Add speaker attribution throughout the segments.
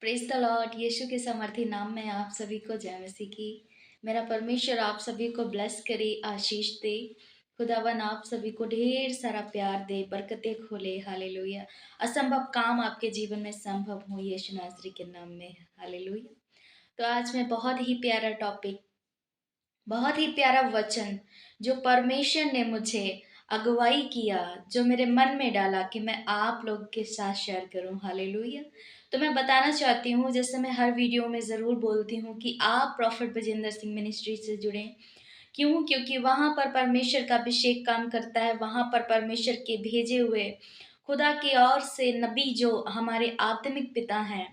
Speaker 1: Praise the Lord. यीशु के समर्थी नाम में आप सभी को जय मसीह की। मेरा परमेश्वर आप सभी को ब्लेस करे, आशीष दे। खुदावन आप सभी को ढेर सारा प्यार दे, बरकतें खोले। हालेलुया। असंभव काम आपके जीवन में संभव हो यीशु नासरी के नाम में। हालेलुया। तो आज मैं बहुत ही प्यारा टॉपिक, बहुत ही प्यारा वचन जो परमेश्वर ने मुझे अगुवाई किया, जो मेरे मन में डाला कि मैं आप लोग के साथ शेयर करूं। हालेलुया। तो मैं बताना चाहती हूँ, जैसे मैं हर वीडियो में ज़रूर बोलती हूँ, कि आप प्रॉफिट बजिंदर सिंह मिनिस्ट्री से जुड़ें। क्यों? क्योंकि वहाँ पर परमेश्वर का अभिषेक काम करता है। वहाँ पर परमेश्वर के भेजे हुए खुदा की ओर से नबी, जो हमारे आत्मिक पिता हैं,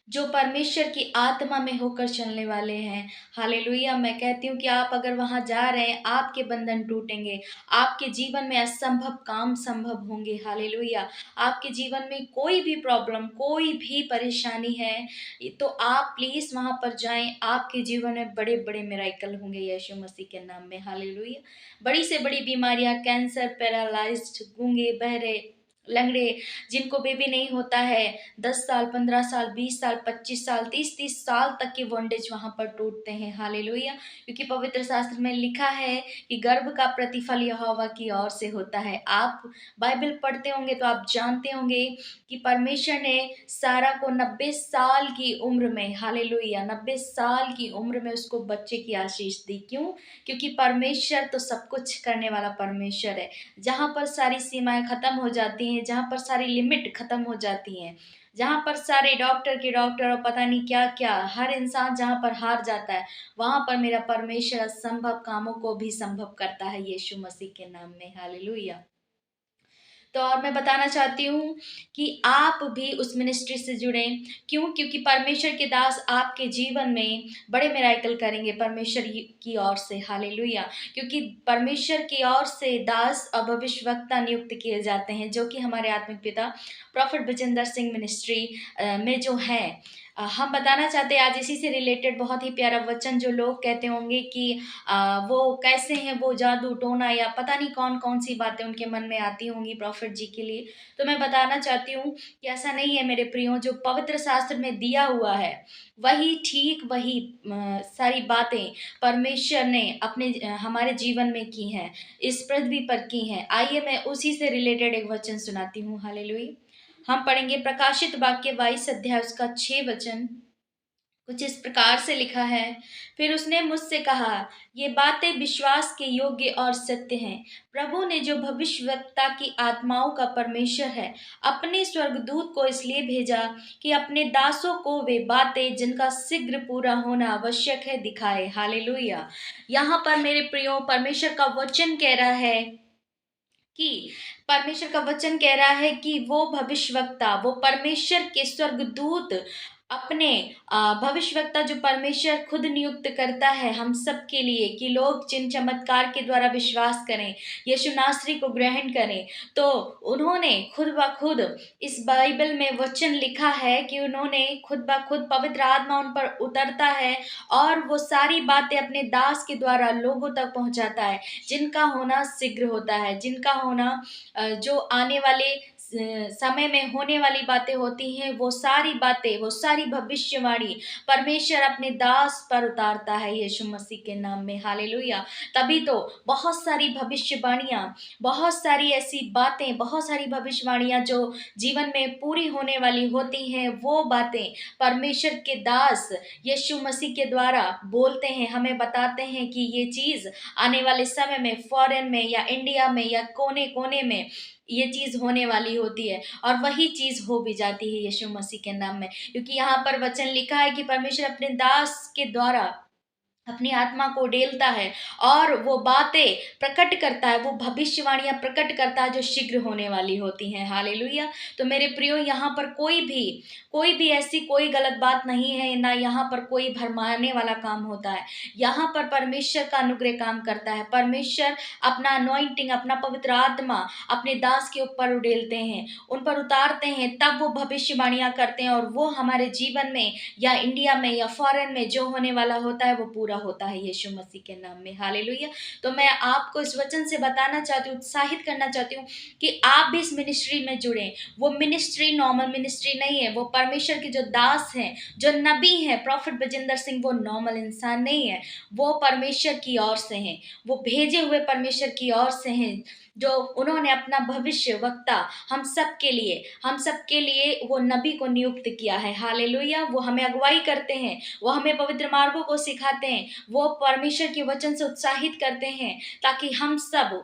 Speaker 1: जो परमेश्वर की आत्मा में होकर चलने वाले हैं। हालेलुया। मैं कहती हूँ कि आप अगर वहाँ जा रहे हैं, आपके बंधन टूटेंगे, आपके जीवन में असंभव काम संभव होंगे। हालेलुया। आपके जीवन में कोई भी प्रॉब्लम, कोई भी परेशानी है, तो आप प्लीज वहाँ पर जाएं। आपके जीवन में बड़े बड़े मिराइकल होंगे यीशु मसीह के नाम में। हालेलुया। बड़ी से बड़ी बीमारियां, कैंसर, पैरालाइज्ड, गूंगे, बहरे, लंगड़े, जिनको बेबी नहीं होता है, 10 साल, 15 साल, 20 साल, 25 साल, 30-30 साल तक के बॉन्डेज वहां पर टूटते हैं। हालेलुया। क्योंकि पवित्र शास्त्र में लिखा है कि गर्भ का प्रतिफल यहोवा की ओर से होता है। आप बाइबल पढ़ते होंगे तो आप जानते होंगे कि परमेश्वर ने सारा को 90 साल की उम्र में, हालेलुया, 90 साल की उम्र में उसको बच्चे की आशीष दी। क्यों? क्योंकि परमेश्वर तो सब कुछ करने वाला परमेश्वर है। जहाँ पर सारी सीमाएं खत्म हो जाती हैं, जहाँ पर सारी लिमिट खत्म हो जाती हैं, जहाँ पर सारे डॉक्टर के डॉक्टर और पता नहीं क्या क्या, हर इंसान जहाँ पर हार जाता है, वहां पर मेरा परमेश्वर असंभव कामों को भी संभव करता है यीशु मसीह के नाम में। हालेलुया। तो और मैं बताना चाहती हूँ कि आप भी उस मिनिस्ट्री से जुड़ें। क्यों? क्योंकि परमेश्वर के दास आपके जीवन में बड़े मिराकल करेंगे परमेश्वर की ओर से। हालेलुया। क्योंकि परमेश्वर की ओर से दास और भविष्यवक्ता नियुक्त किए जाते हैं, जो कि हमारे आत्मिक पिता प्रॉफिट बजिंदर सिंह मिनिस्ट्री में जो है। हम बताना चाहते हैं आज इसी से रिलेटेड बहुत ही प्यारा वचन, जो लोग कहते होंगे कि वो कैसे हैं, वो जादू टोना या पता नहीं कौन कौन सी बातें उनके मन में आती होंगी प्रॉफिट जी के लिए। तो मैं बताना चाहती हूँ कि ऐसा नहीं है मेरे प्रियो। जो पवित्र शास्त्र में दिया हुआ है वही ठीक, वही सारी बातें परमेश्वर ने अपने हमारे जीवन में की हैं, इस पृथ्वी पर की हैं। आइए मैं उसी से रिलेटेड एक वचन सुनाती हूँ। हालेलुया। हम पढ़ेंगे प्रकाशित वाक्य 22 अध्याय उसका 6 वचन। कुछ इस प्रकार से लिखा है। फिर उसने मुझसे कहा, ये बातें विश्वास के योग्य और सत्य हैं। प्रभु ने, जो भविष्यवक्ता की आत्माओं का परमेश्वर है, अपने स्वर्गदूत को इसलिए भेजा कि अपने दासों को वे बातें जिनका शीघ्र पूरा होना आवश्यक है दिखाए। हालेलुया। यहाँ पर मेरे प्रियो, परमेश्वर का वचन कह रहा है कि परमेश्वर का वचन कह रहा है कि वो भविष्यवक्ता, वो परमेश्वर के स्वर्गदूत अपने भविष्यवक्ता, जो परमेश्वर खुद नियुक्त करता है हम सब के लिए, कि लोग चिन्ह चमत्कार के द्वारा विश्वास करें, यीशु नासरी को ग्रहण करें। तो उन्होंने खुद ब खुद, इस बाइबल में वचन लिखा है कि उन्होंने खुद ब खुद, पवित्र आत्मा उन पर उतरता है और वो सारी बातें अपने दास के द्वारा लोगों तक पहुंचाता है, जिनका होना शीघ्र होता है, जिनका होना जो आने वाले समय में होने वाली बातें होती हैं, वो सारी बातें, वो सारी भविष्यवाणी परमेश्वर अपने दास पर उतारता है यीशु मसीह के नाम में। हालेलुया। तभी तो बहुत सारी भविष्यवाणियां, बहुत सारी ऐसी बातें, बहुत सारी भविष्यवाणियां जो जीवन में पूरी होने वाली होती हैं, वो बातें परमेश्वर के दास यीशु मसीह के द्वारा बोलते हैं, हमें बताते हैं कि ये चीज आने वाले समय में फॉरेन में या इंडिया में या कोने कोने में ये चीज होने वाली होती है, और वही चीज हो भी जाती है यीशु मसीह के नाम में। क्योंकि यहाँ पर वचन लिखा है कि परमेश्वर अपने दास के द्वारा अपनी आत्मा को डेलता है और वो बातें प्रकट करता है, वो भविष्यवाणियां प्रकट करता है जो शीघ्र होने वाली होती हैं। हालेलुया। तो मेरे प्रियो, यहाँ पर कोई भी ऐसी कोई गलत बात नहीं है, ना यहाँ पर कोई भरमाने वाला काम होता है। यहाँ पर परमेश्वर का अनुग्रह काम करता है। परमेश्वर अपना अनॉइंटिंग, अपना पवित्र आत्मा अपने दास के ऊपर उड़ेलते हैं, उन पर उतारते हैं, तब वो भविष्यवाणियां करते हैं और वो हमारे जीवन में या इंडिया में या फॉरेन में जो होने वाला होता है वो पूरा पूरा होता है यीशु मसीह के नाम में। हालेलुया। तो मैं आपको इस वचन से बताना चाहती हूँ, उत्साहित करना चाहती हूँ कि आप भी इस मिनिस्ट्री में जुड़ें। वो मिनिस्ट्री नॉर्मल मिनिस्ट्री नहीं है। वो परमेश्वर के जो दास हैं, जो नबी हैं, प्रॉफिट बजिंदर सिंह, वो नॉर्मल इंसान नहीं है। वो परमेश्वर की ओर से हैं, वो भेजे हुए परमेश्वर की ओर से हैं, जो उन्होंने अपना भविष्य वक्ता हम सब के लिए वो नबी को नियुक्त किया है। हालेलुया। वो हमें अगुवाई करते हैं, वो हमें पवित्र मार्गों को सिखाते हैं, वो परमेश्वर के वचन से उत्साहित करते हैं, ताकि हम सब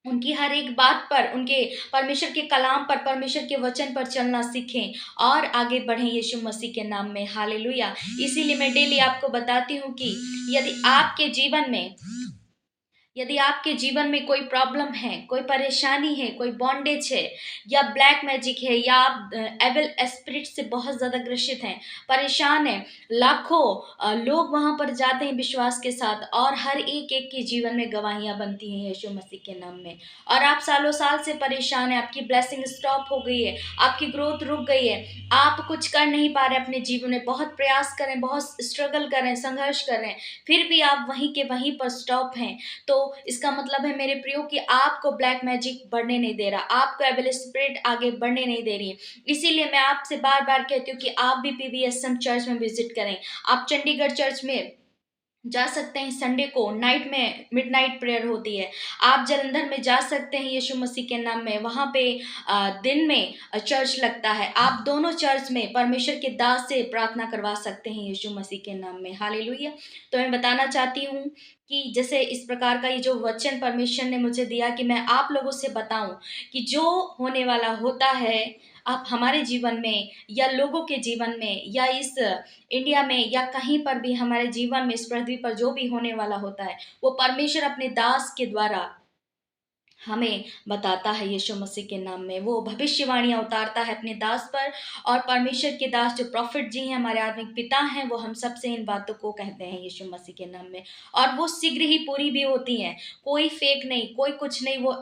Speaker 1: उनकी हर एक बात पर, उनके परमेश्वर के कलाम पर, परमेश्वर के वचन पर चलना सीखें और आगे बढ़ें यीशु मसीह के नाम में। हालेलुया। इसीलिए मैं डेली आपको बताती हूँ कि यदि आपके जीवन में यदि आपके जीवन में कोई प्रॉब्लम है, कोई परेशानी है, कोई बॉन्डेज है, या ब्लैक मैजिक है, या आप एविल स्पिरिट से बहुत ज़्यादा ग्रसित हैं, परेशान हैं, लाखों लोग वहाँ पर जाते हैं विश्वास के साथ, और हर एक एक के जीवन में गवाहियाँ बनती हैं यीशु मसीह के नाम में। और आप सालों साल से परेशान हैं, आपकी ब्लेसिंग स्टॉप हो गई है, आपकी ग्रोथ रुक गई है, आप कुछ कर नहीं पा रहे अपने जीवन में, बहुत प्रयास करें, बहुत स्ट्रगल करें, संघर्ष करें, फिर भी आप वहीं के वहीं पर स्टॉप हैं, तो इसका मतलब है मेरे प्रियो कि आपको ब्लैक मैजिक बढ़ने नहीं दे रहा, आपको एविल स्पिरिट आगे बढ़ने नहीं दे रही है। इसीलिए मैं आपसे बार बार कहती हूँ कि आप भी पीवीएसएम चर्च में विजिट करें। आप चंडीगढ़ चर्च में जा सकते हैं, संडे को नाइट में मिडनाइट प्रेयर होती है। आप जलंधर में जा सकते हैं यीशु मसीह के नाम में, वहाँ पे दिन में चर्च लगता है। आप दोनों चर्च में परमेश्वर के दास से प्रार्थना करवा सकते हैं यीशु मसीह के नाम में। हालेलुया। तो मैं बताना चाहती हूँ कि जैसे इस प्रकार का ये जो वचन परमेश्वर ने मुझे दिया कि मैं आप लोगों से बताऊं कि जो होने वाला होता है आप हमारे जीवन में, या लोगों के जीवन में, या इस इंडिया में, या कहीं पर भी हमारे जीवन में, इस पृथ्वी पर जो भी होने वाला होता है, वो परमेश्वर अपने दास के द्वारा हमें बताता है यीशु मसीह के नाम में। वो भविष्यवाणियां उतारता है अपने दास पर, और परमेश्वर के दास जो प्रॉफिट जी हैं, हमारे आत्मिक पिता हैं, वो हम सबसे इन बातों को कहते हैं यीशु मसीह के नाम में, और वो शीघ्र ही पूरी भी होती हैं। कोई फेक नहीं, कोई कुछ नहीं, वो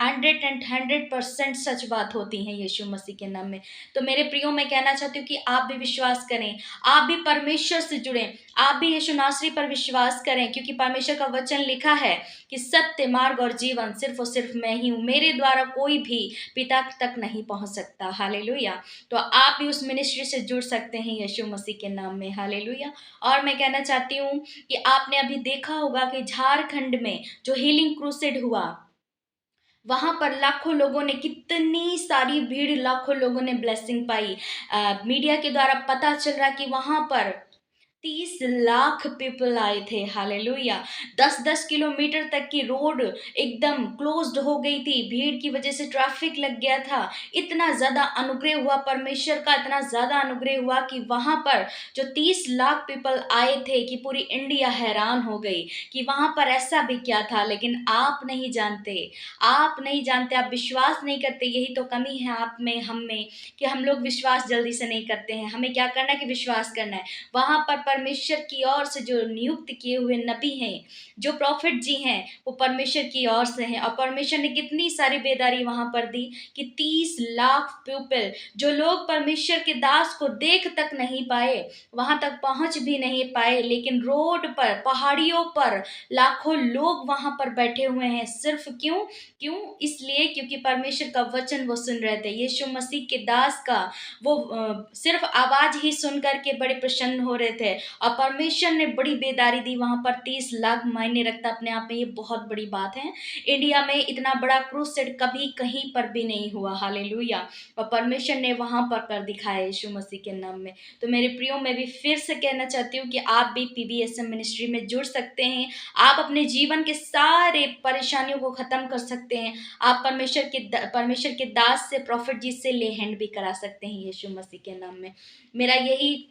Speaker 1: 100% सच बात होती हैं यीशु मसीह के नाम में। तो मेरे प्रियो, मैं कहना चाहती हूँ कि आप भी विश्वास करें, आप भी परमेश्वर से जुड़ें, आप भी यीशु नासरी पर विश्वास करें, क्योंकि परमेश्वर का वचन लिखा है कि सत्य, मार्ग और जीवन सिर्फ और सिर्फ मैं ही हूँ, मेरे द्वारा कोई भी पिता तक नहीं पहुंच सकता। हालेलुया। तो आप भी उस मिनिस्ट्री से जुड़ सकते हैं यीशु मसीह के नाम में। हालेलुया। और मैं कहना चाहती हूँ कि आपने अभी देखा होगा कि झारखंड में जो हीलिंग क्रूसेड हुआ, वहां पर लाखों लोगों ने, कितनी सारी भीड़, लाखों लोगों ने ब्लेसिंग पाई। मीडिया के द्वारा पता चल रहा कि वहां पर 30 लाख पीपल आए थे। हालेलुया। 10-10 किलोमीटर तक की रोड एकदम क्लोज्ड हो गई थी, भीड़ की वजह से ट्रैफिक लग गया था। इतना ज्यादा अनुग्रह हुआ परमेश्वर का, इतना ज्यादा अनुग्रह हुआ कि वहां पर जो 30 लाख पीपल आए थे, कि पूरी इंडिया हैरान हो गई कि वहां पर ऐसा भी क्या था। लेकिन आप नहीं जानते, आप नहीं जानते, आप विश्वास नहीं करते। यही तो कमी है आप में, हम में, कि हम लोग विश्वास जल्दी से नहीं करते हैं। हमें क्या करना है कि विश्वास करना है। वहां पर परमेश्वर की ओर से जो नियुक्त किए हुए नबी हैं, जो प्रॉफिट जी हैं, वो परमेश्वर की ओर से हैं। और परमेश्वर ने कितनी सारी बेदारी वहां पर दी कि 30 लाख पीपल, जो लोग परमेश्वर के दास को देख तक नहीं पाए, वहां तक पहुंच भी नहीं पाए, लेकिन रोड पर, पहाड़ियों पर लाखों लोग वहां पर बैठे हुए हैं। सिर्फ क्यों? क्यों? इसलिए क्योंकि परमेश्वर का वचन वो सुन रहे थे। यीशु मसीह के दास का वो सिर्फ आवाज ही सुन करके बड़े प्रसन्न हो रहे थे, और परमेश्वर ने बड़ी बेदारी दी। वहां पर 30 लाख मायने रखता अपने आप में, ये बहुत बड़ी बात है। इंडिया में इतना बड़ा क्रूसेड कभी कहीं पर भी नहीं हुआ। हालेलुया। और परमेश्वर ने वहां पर कर दिखाया यीशु मसीह के नाम में। तो मेरे प्रियो, मैं भी फिर से कहना चाहती हूँ कि आप भी पीबीएसएम मिनिस्ट्री में जुड़ सकते हैं। आप अपने जीवन के सारे परेशानियों को खत्म कर सकते हैं। आप परमेश्वर के दास से, प्रॉफिट जी से ले हैंड भी करा सकते हैं यीशु मसीह के नाम में। मेरा यही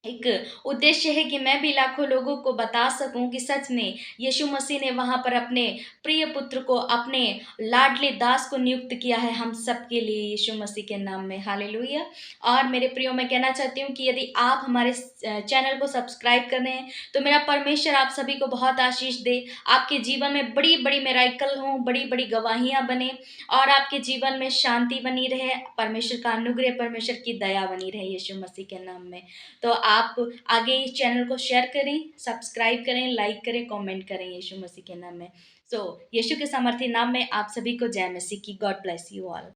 Speaker 1: एक उद्देश्य है कि मैं भी लाखों लोगों को बता सकूं कि सच में यीशु मसीह ने वहां पर अपने प्रिय पुत्र को, अपने लाडले दास को नियुक्त किया है हम सब के लिए यीशु मसीह के नाम में। हालेलुया। और मेरे प्रियो, मैं कहना चाहती हूँ कि यदि आप हमारे चैनल को सब्सक्राइब कर रहे हैं, तो मेरा परमेश्वर आप सभी को बहुत आशीष दे, आपके जीवन में बड़ी बड़ी मेराइकल हों, बड़ी बड़ी गवाहियां बने, और आपके जीवन में शांति बनी रहे, परमेश्वर का अनुग्रह, परमेश्वर की दया बनी रहे यीशु मसीह के नाम में। तो आप आगे इस चैनल को शेयर करें, सब्सक्राइब करें, लाइक करें, कमेंट करें यीशु मसीह के नाम में। यीशु के सामर्थ्य नाम में आप सभी को जय मसीह की। God bless you all.